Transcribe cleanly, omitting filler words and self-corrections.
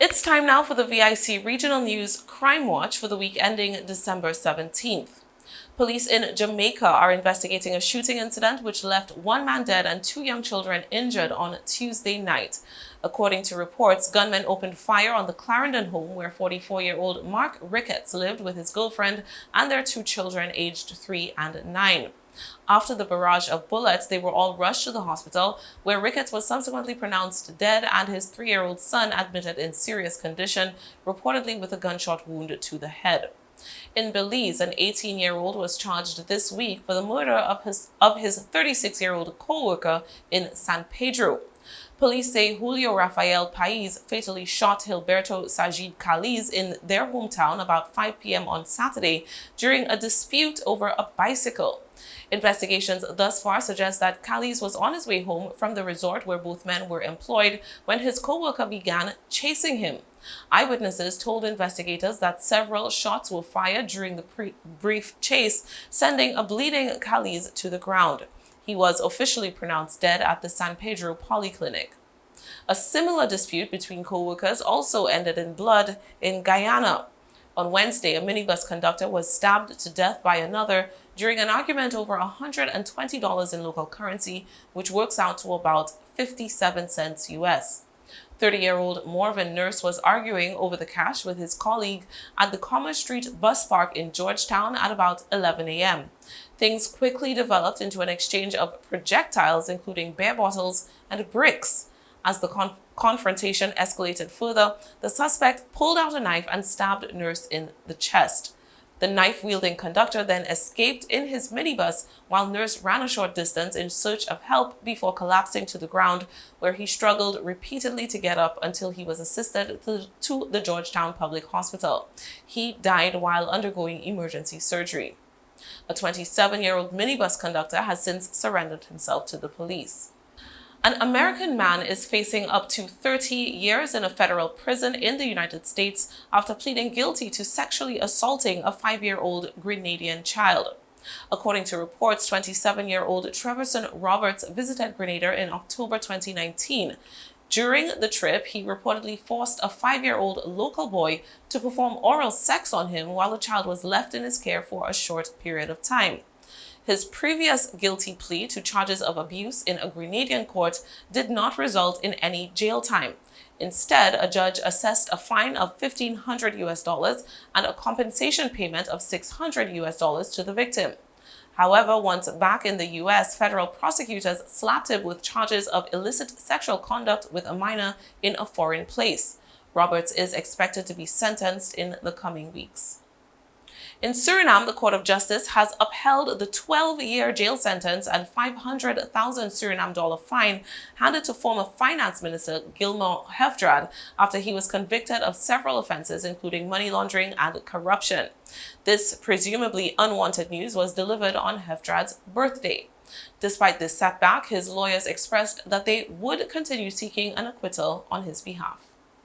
It's time now for the VIC Regional News Crime Watch for the week ending December 17th. Police in Jamaica are investigating a shooting incident which left one man dead and two young children injured on Tuesday night. According to reports, gunmen opened fire on the Clarendon home where 44-year-old Mark Ricketts lived with his girlfriend and their two children aged 3 and 9. After the barrage of bullets, they were all rushed to the hospital, where Ricketts was subsequently pronounced dead and his 3-year-old son admitted in serious condition, reportedly with a gunshot wound to the head. In Belize, an 18-year-old was charged this week for the murder of his 36-year-old co-worker in San Pedro. Police say Julio Rafael Pais fatally shot Gilberto Sajid Kaliz in their hometown about 5 p.m. on Saturday during a dispute over a bicycle. Investigations thus far suggest that Kaliz was on his way home from the resort where both men were employed when his co-worker began chasing him. Eyewitnesses told investigators that several shots were fired during the brief chase, sending a bleeding Kaliz to the ground. He was officially pronounced dead at the San Pedro Polyclinic. A similar dispute between co-workers also ended in blood in Guyana. On Wednesday, a minibus conductor was stabbed to death by another during an argument over $120 in local currency, which works out to about 57 cents US. 30-year-old Morvan Nurse was arguing over the cash with his colleague at the Commerce Street bus park in Georgetown at about 11 a.m. Things quickly developed into an exchange of projectiles, including beer bottles and bricks. As the confrontation escalated further, the suspect pulled out a knife and stabbed Nurse in the chest. The knife-wielding conductor then escaped in his minibus while Nurse ran a short distance in search of help before collapsing to the ground, where he struggled repeatedly to get up until he was assisted to the Georgetown Public Hospital. He died while undergoing emergency surgery. A 27-year-old minibus conductor has since surrendered himself to the police. An American man is facing up to 30 years in a federal prison in the United States after pleading guilty to sexually assaulting a 5-year-old Grenadian child. According to reports, 27-year-old Treverson Roberts visited Grenada in October 2019. During the trip, he reportedly forced a 5-year-old local boy to perform oral sex on him while the child was left in his care for a short period of time. His previous guilty plea to charges of abuse in a Grenadian court did not result in any jail time. Instead, a judge assessed a fine of $1,500 US and a compensation payment of $600 US to the victim. However, once back in the US, federal prosecutors slapped him with charges of illicit sexual conduct with a minor in a foreign place. Roberts is expected to be sentenced in the coming weeks. In Suriname, the Court of Justice has upheld the 12-year jail sentence and 500,000 Suriname dollar fine handed to former Finance Minister Gilmore Hefdrad after he was convicted of several offenses, including money laundering and corruption. This presumably unwanted news was delivered on Hefdrad's birthday. Despite this setback, his lawyers expressed that they would continue seeking an acquittal on his behalf.